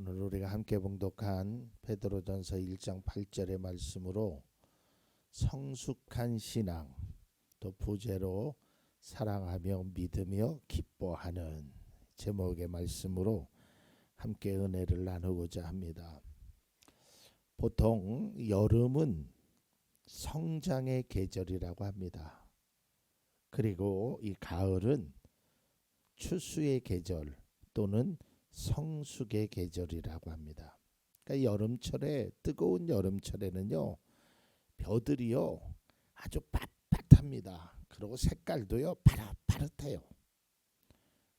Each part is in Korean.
오늘 우리가 함께 봉독한 베드로전서 1장 8절의 말씀으로 성숙한 신앙, 또 부제로 사랑하며 믿으며 기뻐하는 제목의 말씀으로 함께 은혜를 나누고자 합니다. 보통 여름은 성장의 계절이라고 합니다. 그리고 이 가을은 추수의 계절 또는 성숙의 계절이라고 합니다. 그러니까 여름철에, 뜨거운 여름철에는요, 벼들이요 아주 빳빳합니다. 그리고 색깔도요 파릇파릇해요.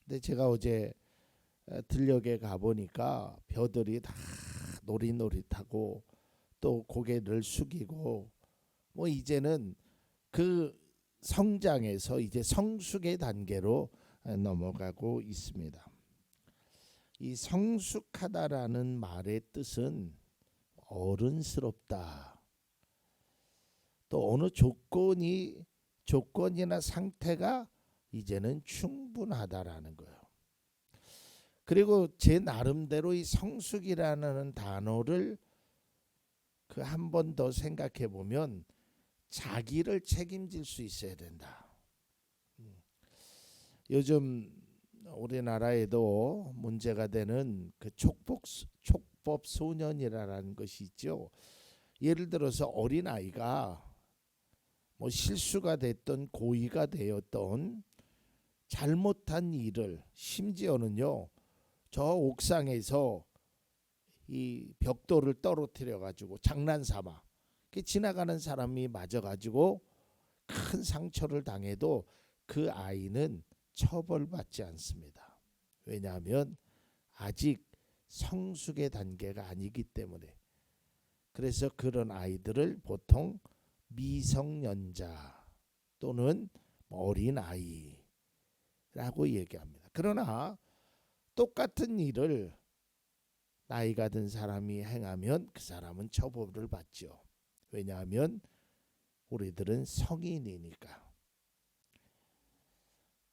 근데 제가 어제 들녘에 가보니까 벼들이 다 노릿노릿하고 또 고개를 숙이고 뭐 이제는 그 성장에서 이제 성숙의 단계로 넘어가고 있습니다. 이 성숙하다라는 말의 뜻은 어른스럽다. 또 어느 조건이나 상태가 이제는 충분하다라는 거예요. 그리고 제 나름대로 이 성숙이라는 단어를 그 한 번 더 생각해 보면 자기를 책임질 수 있어야 된다. 요즘 우리나라에도 문제가 되는 그 촉법 소년이라는 것이 있죠. 예를 들어서 어린 아이가 뭐 실수가 됐던 고의가 되었던 잘못한 일을 심지어는요 저 옥상에서 이 벽돌을 떨어뜨려 가지고 장난삼아 지나가는 사람이 맞아 가지고 큰 상처를 당해도 그 아이는 처벌받지 않습니다. 왜냐하면 아직 성숙의 단계가 아니기 때문에. 그래서 그런 아이들을 보통 미성년자 또는 어린아이라고 얘기합니다. 그러나 똑같은 일을 나이가 든 사람이 행하면 그 사람은 처벌을 받죠. 왜냐하면 우리들은 성인이니까.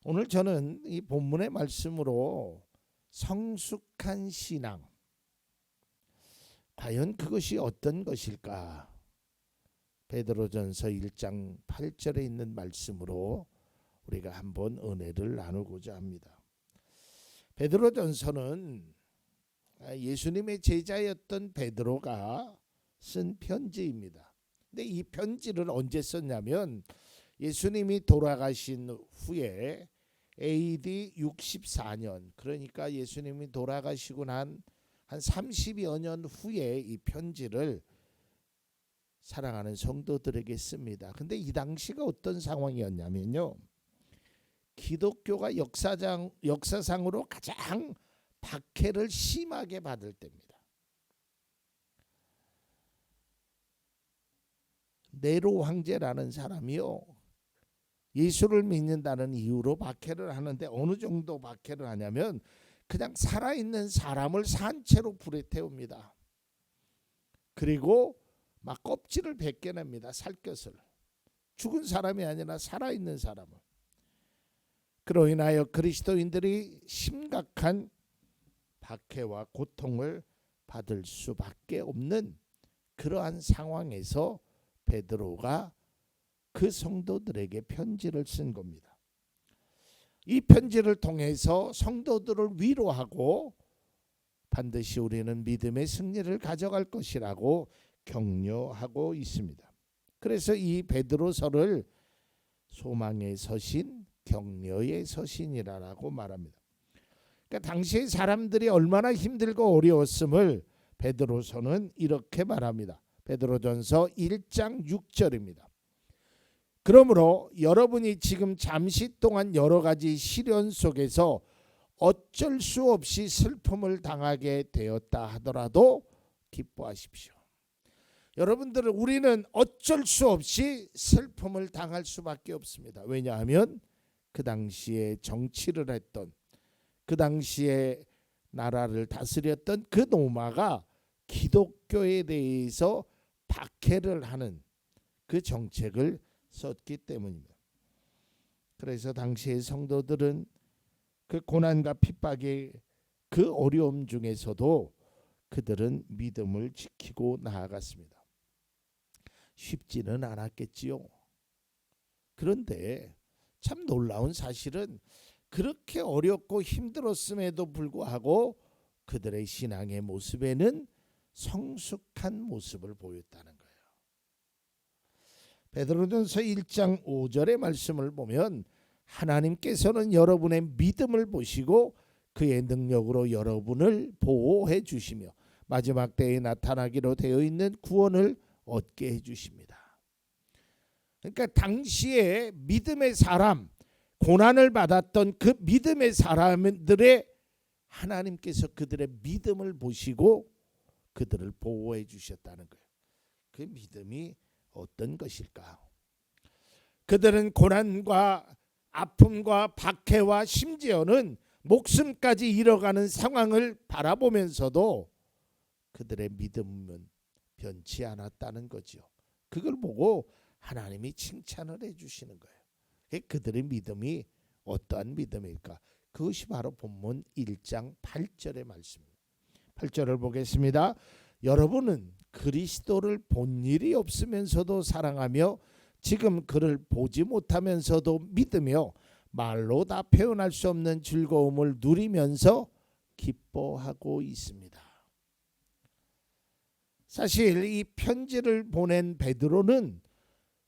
오늘 저는 이 본문의 말씀으로 성숙한 신앙, 과연 그것이 어떤 것일까? 베드로전서 1장 8절에 있는 말씀으로 우리가 한번 은혜를 나누고자 합니다. 베드로전서는 예수님의 제자였던 베드로가 쓴 편지입니다. 근데 이 편지를 언제 썼냐면 예수님이 돌아가신 후에 AD 64년, 그러니까 예수님이 돌아가시고 난 한 30여 년 후에 이 편지를 사랑하는 성도들에게 씁니다. 근데 이 당시가 어떤 상황이었냐면요, 기독교가 역사상으로 가장 박해를 심하게 받을 때입니다. 네로 황제라는 사람이요, 예수를 믿는다는 이유로 박해를 하는데 어느 정도 박해를 하냐면 그냥 살아있는 사람을 산채로 불에 태웁니다. 그리고 막 껍질을 벗겨냅니다. 살갗을. 죽은 사람이 아니라 살아있는 사람을. 그로 인하여 그리스도인들이 심각한 박해와 고통을 받을 수밖에 없는 그러한 상황에서 베드로가 그 성도들에게 편지를 쓴 겁니다. 이 편지를 통해서 성도들을 위로하고 반드시 우리는 믿음의 승리를 가져갈 것이라고 격려하고 있습니다. 그래서 이 베드로서를 소망의 서신, 격려의 서신이라고 말합니다. 그러니까 당시의 사람들이 얼마나 힘들고 어려웠음을 베드로서는 이렇게 말합니다. 베드로전서 1장 6절입니다. 그러므로 여러분이 지금 잠시 동안 여러 가지 시련 속에서 어쩔 수 없이 슬픔을 당하게 되었다 하더라도 기뻐하십시오. 여러분들은 우리는 어쩔 수 없이 슬픔을 당할 수밖에 없습니다. 왜냐하면 그 당시에 정치를 했던, 그 당시에 나라를 다스렸던 그 노마가 기독교에 대해서 박해를 하는 그 정책을 썼기 때문입니다. 그래서 당시의 성도들은 그 고난과 핍박의 그 어려움 중에서도 그들은 믿음을 지키고 나아갔습니다. 쉽지는 않았겠지요. 그런데 참 놀라운 사실은 그렇게 어렵고 힘들었음에도 불구하고 그들의 신앙의 모습에는 성숙한 모습을 보였다는 거예요. 베드로전서 1장 5절의 말씀을 보면 하나님께서는 여러분의 믿음을 보시고 그의 능력으로 여러분을 보호해 주시며 마지막 때에 나타나기로 되어 있는 구원을 얻게 해 주십니다. 그러니까 당시에 믿음의 사람, 고난을 받았던 그 믿음의 사람들의 하나님께서 그들의 믿음을 보시고 그들을 보호해 주셨다는 거예요. 그 믿음이 어떤 것일까? 그들은 고난과 아픔과 박해와 심지어는 목숨까지 잃어가는 상황을 바라보면서도 그들의 믿음은 변치 않았다는 거죠. 그걸 보고 하나님이 칭찬을 해주시는 거예요. 그들의 믿음이 어떠한 믿음일까? 그것이 바로 본문 1장 8절의 말씀입니다. 8절을 보겠습니다. 여러분은 그리스도를 본 일이 없으면서도 사랑하며 지금 그를 보지 못하면서도 믿으며 말로 다 표현할 수 없는 즐거움을 누리면서 기뻐하고 있습니다. 사실 이 편지를 보낸 베드로는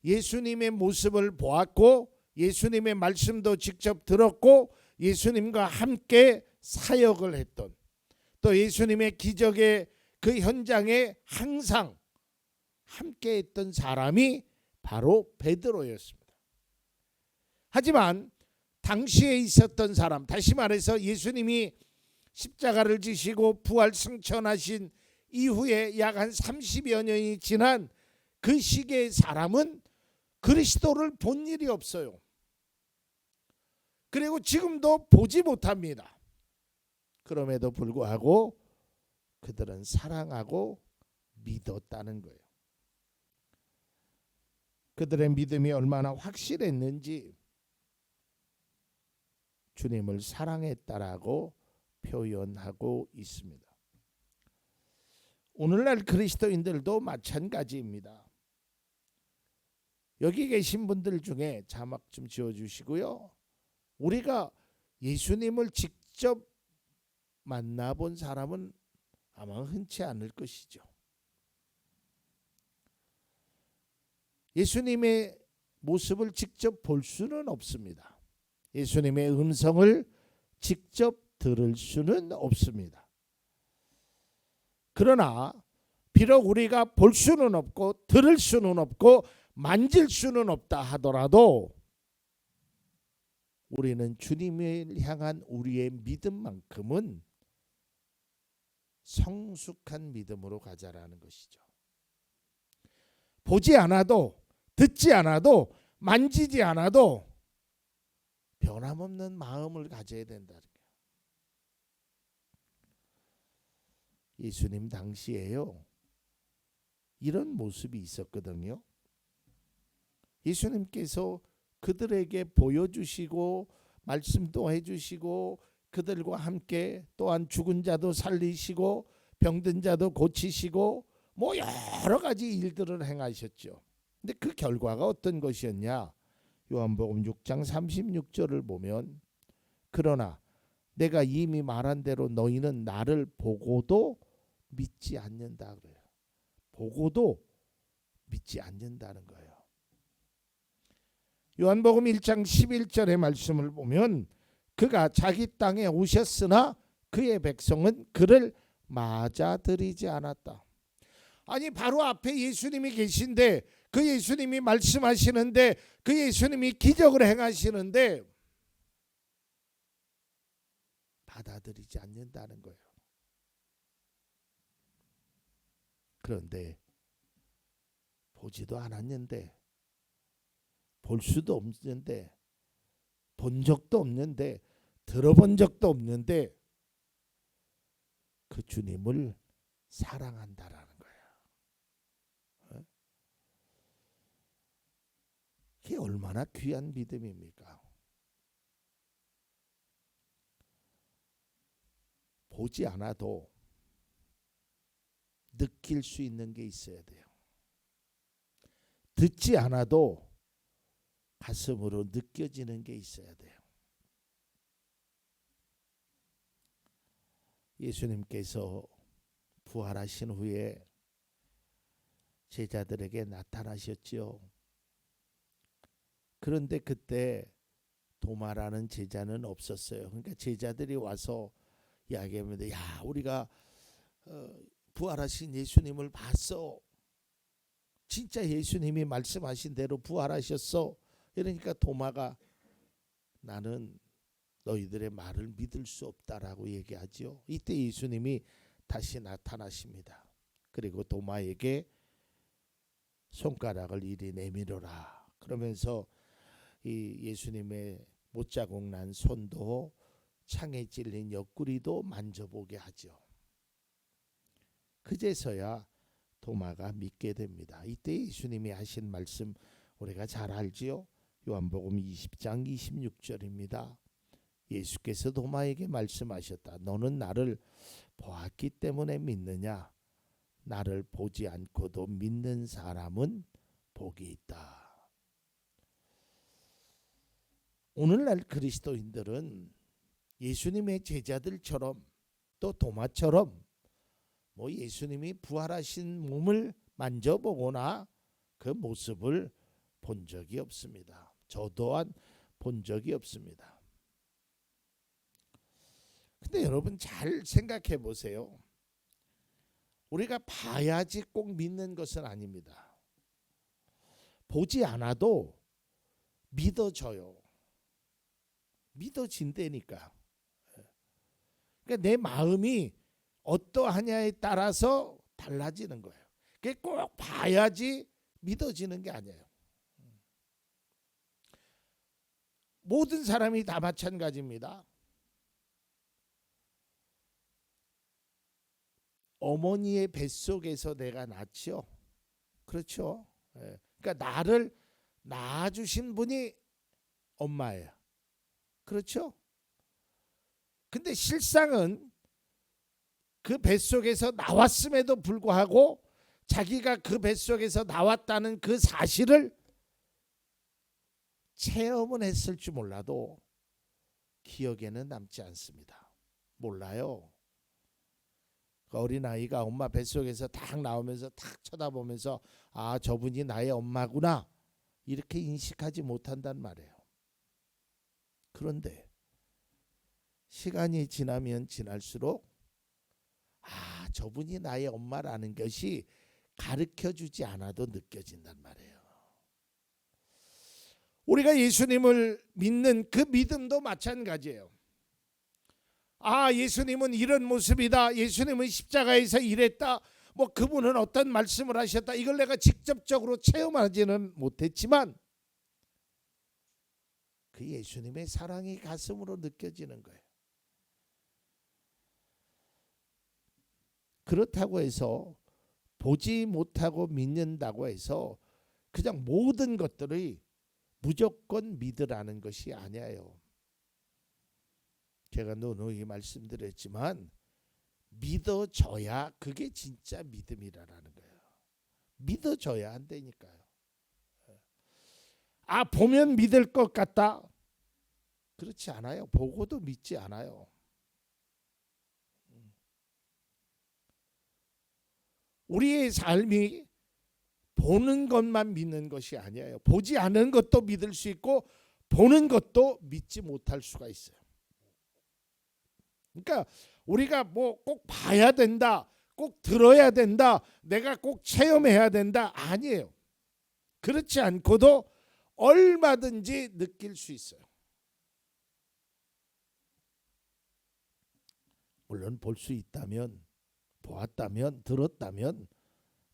예수님의 모습을 보았고 예수님의 말씀도 직접 들었고 예수님과 함께 사역을 했던, 또 예수님의 기적의 그 현장에 항상 함께 했던 사람이 바로 베드로였습니다. 하지만 당시에 있었던 사람, 다시 말해서 예수님이 십자가를 지시고 부활 승천하신 이후에 약 한 30여 년이 지난 그 시기의 사람은 그리스도를 본 일이 없어요. 그리고 지금도 보지 못합니다. 그럼에도 불구하고 그들은 사랑하고 믿었다는 거예요. 그들의 믿음이 얼마나 확실했는지 주님을 사랑했다라고 표현하고 있습니다. 오늘날 그리스도인들도 마찬가지입니다. 여기 계신 분들 중에 자막 좀 지어주시고요. 우리가 예수님을 직접 만나본 사람은 아마 흔치 않을 것이죠. 예수님의 모습을 직접 볼 수는 없습니다. 예수님의 음성을 직접 들을 수는 없습니다. 그러나 비록 우리가 볼 수는 없고 들을 수는 없고 만질 수는 없다 하더라도 우리는 주님을 향한 우리의 믿음만큼은 성숙한 믿음으로 가자라는 것이죠. 보지 않아도 듣지 않아도 만지지 않아도 변함없는 마음을 가져야 된다는 거예요. 예수님 당시에요, 이런 모습이 있었거든요. 예수님께서 그들에게 보여주시고 말씀도 해주시고 그들과 함께 또한 죽은 자도 살리시고 병든 자도 고치시고 뭐 여러 가지 일들을 행하셨죠. 근데 그 결과가 어떤 것이었냐? 요한복음 6장 36절을 보면 그러나 내가 이미 말한 대로 너희는 나를 보고도 믿지 않는다 그래요. 보고도 믿지 않는다는 거예요. 요한복음 1장 11절의 말씀을 보면 그가 자기 땅에 오셨으나 그의 백성은 그를 맞아들이지 않았다. 아니 바로 앞에 예수님이 계신데 그 예수님이 말씀하시는데 그 예수님이 기적을 행하시는데 받아들이지 않는다는 거예요. 그런데 보지도 않았는데 볼 수도 없는데 본 적도 없는데 들어본 적도 없는데 그 주님을 사랑한다라는 거예요. 이게 얼마나 귀한 믿음입니까? 보지 않아도 느낄 수 있는 게 있어야 돼요. 듣지 않아도 가슴으로 느껴지는 게 있어야 돼요. 예수님께서 부활하신 후에 제자들에게 나타나셨지요. 그런데 그때 도마라는 제자는 없었어요. 그러니까 제자들이 와서 이야기합니다. 야, 우리가 부활하신 예수님을 봤어. 진짜 예수님이 말씀하신 대로 부활하셨어. 그러니까 도마가 나는 너희들의 말을 믿을 수 없다라고 얘기하지요. 이때 예수님이 다시 나타나십니다. 그리고 도마에게 손가락을 이리 내밀어라. 그러면서 이 예수님의 못자국 난 손도 창에 찔린 옆구리도 만져보게 하죠. 그제서야 도마가 믿게 됩니다. 이때 예수님이 하신 말씀 우리가 잘 알지요. 요한복음 20장 26절입니다. 예수께서 도마에게 말씀하셨다. 너는 나를 보았기 때문에 믿느냐? 나를 보지 않고도 믿는 사람은 복이 있다. 오늘날 그리스도인들은 예수님의 제자들처럼 또 도마처럼 뭐 예수님이 부활하신 몸을 만져보거나 그 모습을 본 적이 없습니다. 저 또한 본 적이 없습니다. 근데 여러분 잘 생각해 보세요. 우리가 봐야지 꼭 믿는 것은 아닙니다. 보지 않아도 믿어져요. 믿어진다니까. 그러니까 내 마음이 어떠하냐에 따라서 달라지는 거예요. 그게 꼭 봐야지 믿어지는 게 아니에요. 모든 사람이 다 마찬가지입니다. 어머니의 뱃속에서 내가 낳죠. 그렇죠. 그러니까 나를 낳아주신 분이 엄마예요. 그렇죠. 근데 실상은 그 뱃속에서 나왔음에도 불구하고 자기가 그 뱃속에서 나왔다는 그 사실을 체험은 했을 줄 몰라도 기억에는 남지 않습니다. 몰라요. 그 어린아이가 엄마 뱃속에서 딱 나오면서 딱 쳐다보면서 아, 저분이 나의 엄마구나 이렇게 인식하지 못한단 말이에요. 그런데 시간이 지나면 지날수록 아, 저분이 나의 엄마라는 것이 가르쳐주지 않아도 느껴진단 말이에요. 우리가 예수님을 믿는 그 믿음도 마찬가지예요. 아, 예수님은 이런 모습이다. 예수님은 십자가에서 이랬다. 뭐 그분은 어떤 말씀을 하셨다. 이걸 내가 직접적으로 체험하지는 못했지만 그 예수님의 사랑이 가슴으로 느껴지는 거예요. 그렇다고 해서 보지 못하고 믿는다고 해서 그냥 모든 것들이 무조건 믿으라는 것이 아니에요. 제가 누누이 말씀드렸지만 믿어져야 그게 진짜 믿음이라는 거예요. 믿어져야 한다니까요. 아, 보면 믿을 것 같다? 그렇지 않아요. 보고도 믿지 않아요. 우리의 삶이 보는 것만 믿는 것이 아니에요. 보지 않은 것도 믿을 수 있고 보는 것도 믿지 못할 수가 있어요. 그러니까 우리가 뭐 꼭 봐야 된다, 꼭 들어야 된다, 내가 꼭 체험해야 된다 아니에요. 그렇지 않고도 얼마든지 느낄 수 있어요. 물론 볼 수 있다면, 보았다면, 들었다면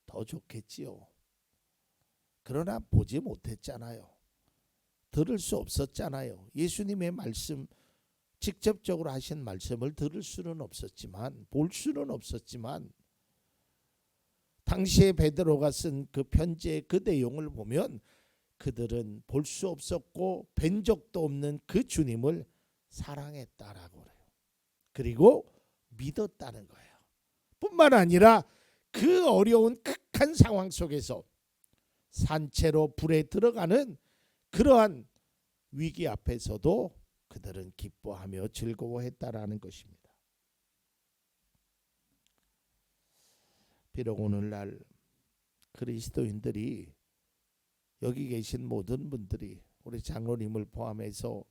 더 좋겠지요. 그러나 보지 못했잖아요. 들을 수 없었잖아요. 예수님의 말씀, 직접적으로 하신 말씀을 들을 수는 없었지만, 볼 수는 없었지만 당시에 베드로가 쓴 그 편지의 그 내용을 보면 그들은 볼 수 없었고 뵌 적도 없는 그 주님을 사랑했다라고 그래요. 그리고 믿었다는 거예요. 뿐만 아니라 그 어려운 극한 상황 속에서 산채로 불에 들어가는 그러한 위기 앞에서도 그들은 기뻐하며 즐거워했다라는 것입니다. 비록 오늘날 그리스도인들이 여기 계신 모든 분들이 우리 장로님을 포함해서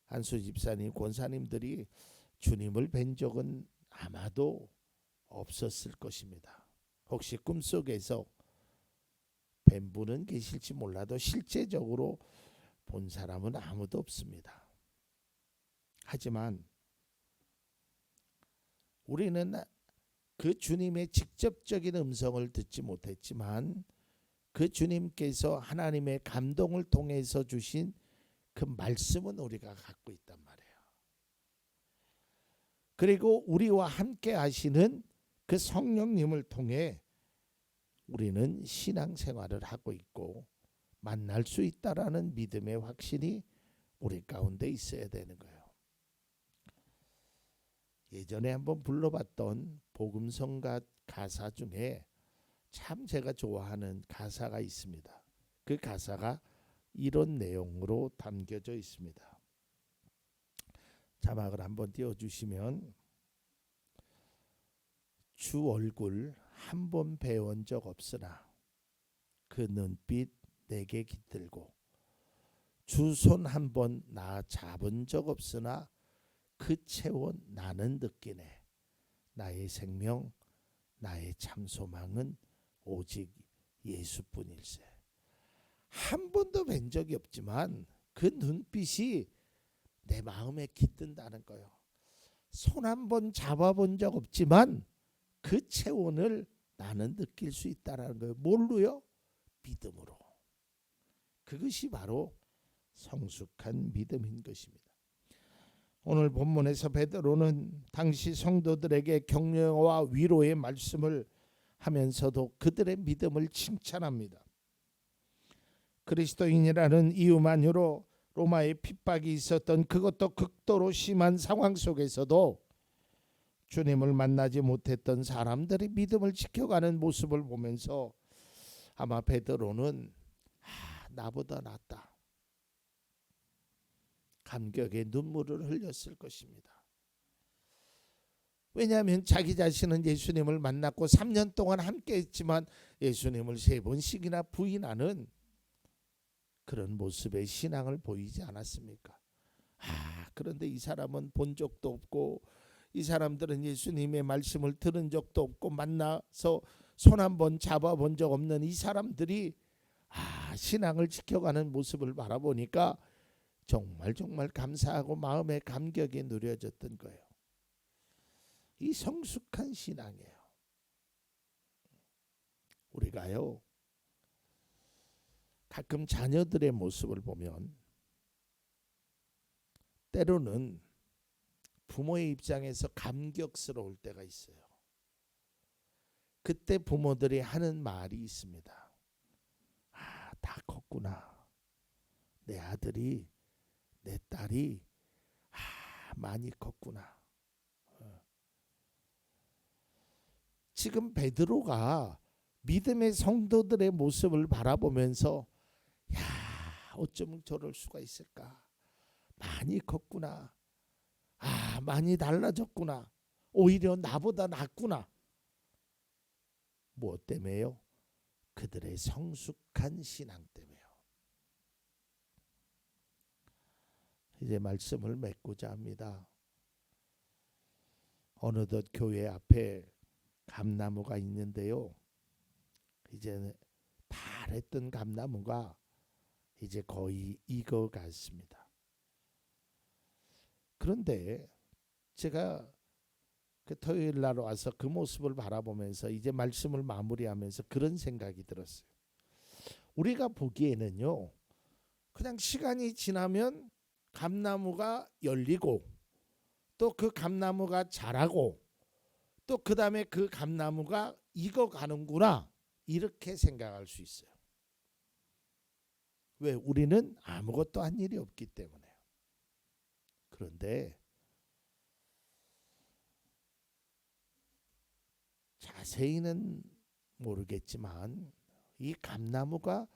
한수 집사님, 권사님들이 주님을 뵌 적은 아마도 없었을 것입니다. 혹시 꿈속에서 뵌 분은 계실지 몰라도 실제적으로 본 사람은 아무도 없습니다. 하지만 우리는 그 주님의 직접적인 음성을 듣지 못했지만 그 주님께서 하나님의 감동을 통해서 주신 그 말씀은 우리가 갖고 있단 말이에요. 그리고 우리와 함께 하시는 그 성령님을 통해 우리는 신앙생활을 하고 있고 만날 수 있다라는 믿음의 확신이 우리 가운데 있어야 되는 거예요. 예전에 한번 불러봤던 복음성가 가사 중에 참 제가 좋아하는 가사가 있습니다. 그 가사가 이런 내용으로 담겨져 있습니다. 자막을 한번 띄워주시면, 주 얼굴 한 번 배운 적 없으나 그 눈빛 내게 깃들고, 주 손 한 번 나 잡은 적 없으나 그 체온 나는 느끼네. 나의 생명, 나의 참 소망은 오직 예수뿐일세. 한 번도 뵌 적이 없지만 그 눈빛이 내 마음에 깃든다는 거예요. 손 한 번 잡아본 적 없지만 그 체온을 나는 느낄 수 있다는 거예요. 뭘로요? 믿음으로. 그것이 바로 성숙한 믿음인 것입니다. 오늘 본문에서 베드로는 당시 성도들에게 격려와 위로의 말씀을 하면서도 그들의 믿음을 칭찬합니다. 그리스도인이라는 이유만으로 로마의 핍박이 있었던 그것도 극도로 심한 상황 속에서도 주님을 만나지 못했던 사람들이 믿음을 지켜가는 모습을 보면서 아마 베드로는 나보다 낫다, 감격의 눈물을 흘렸을 것입니다. 왜냐하면 자기 자신은 예수님을 만났고 3년 동안 함께 했지만 예수님을 3번씩이나 부인하는 그런 모습의 신앙을 보이지 않았습니까? 그런데 이 사람은 본 적도 없고, 이 사람들은 예수님의 말씀을 들은 적도 없고, 만나서 손 한번 잡아본 적 없는 이 사람들이 신앙을 지켜가는 모습을 바라보니까 정말 감사하고 마음의 감격이 누려졌던 거예요. 이 성숙한 신앙이에요. 우리가요, 가끔 자녀들의 모습을 보면 때로는 부모의 입장에서 감격스러울 때가 있어요. 그때 부모들이 하는 말이 있습니다. 다 컸구나. 내 아들이, 내 딸이 많이 컸구나. 지금 베드로가 믿음의 성도들의 모습을 바라보면서 어쩜 저럴 수가 있을까? 많이 컸구나. 많이 달라졌구나. 오히려 나보다 낫구나. 무엇 때문에요? 그들의 성숙한 신앙 때문에요. 이제 말씀을 맺고자 합니다. 어느덧 교회 앞에 감나무가 있는데요, 이제 파랬던 감나무가 이제 거의 익어갔습니다. 그런데 제가 그 토요일 날 와서 그 모습을 바라보면서 이제 말씀을 마무리하면서 그런 생각이 들었어요. 우리가 보기에는요, 그냥 시간이 지나면 감나무가 열리고 또 그 감나무가 자라고 또 그 다음에 그 감나무가 익어가는구나, 이렇게 생각할 수 있어요. 왜? 우리는 아무것도 한 일이 없기 때문에요. 그런데 자세히는 모르겠지만 이 감나무가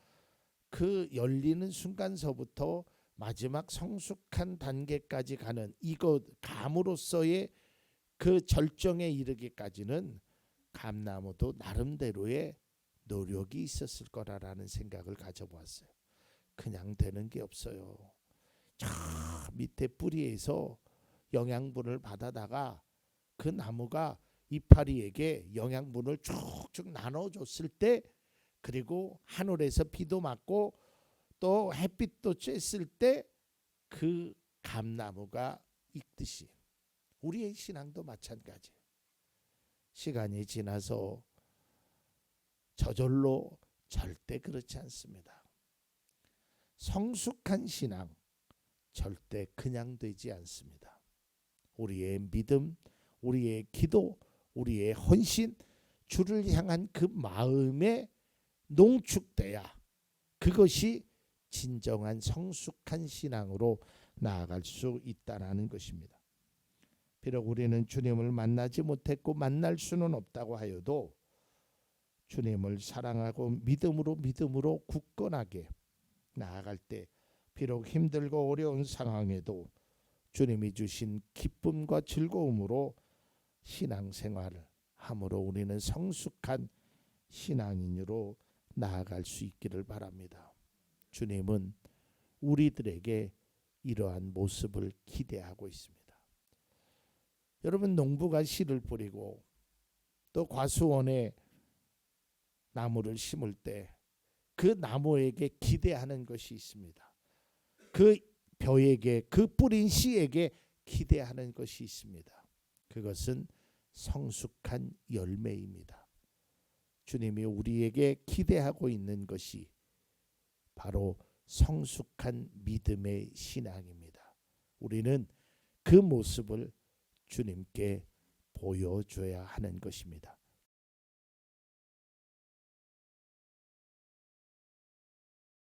그 열리는 순간서부터 마지막 성숙한 단계까지 가는 이것 감으로서의 그 절정에 이르기까지는 감나무도 나름대로의 노력이 있었을 거라는 생각을 가져보았어요. 그냥 되는 게 없어요. 저 밑에 뿌리에서 영양분을 받아다가 그 나무가 이파리에게 영양분을 쭉쭉 나눠줬을 때, 그리고 하늘에서 비도 맞고 또 햇빛도 쬐을 때 그 감나무가 익듯이 우리의 신앙도 마찬가지예요. 시간이 지나서 저절로 절대 그렇지 않습니다. 성숙한 신앙 절대 그냥 되지 않습니다. 우리의 믿음, 우리의 기도, 우리의 헌신, 주를 향한 그 마음에 농축돼야 그것이 진정한 성숙한 신앙으로 나아갈 수 있다는 것입니다. 비록 우리는 주님을 만나지 못했고 만날 수는 없다고 하여도 주님을 사랑하고 믿음으로 굳건하게 나아갈 때 비록 힘들고 어려운 상황에도 주님이 주신 기쁨과 즐거움으로 신앙생활을 함으로 우리는 성숙한 신앙인으로 나아갈 수 있기를 바랍니다. 주님은 우리들에게 이러한 모습을 기대하고 있습니다. 여러분, 농부가 씨를 뿌리고 또 과수원에 나무를 심을 때 그 나무에게 기대하는 것이 있습니다. 그 벼에게, 그 뿌린 씨에게 기대하는 것이 있습니다. 그것은 성숙한 열매입니다. 주님이 우리에게 기대하고 있는 것이 바로 성숙한 믿음의 신앙입니다. 우리는 그 모습을 주님께 보여줘야 하는 것입니다.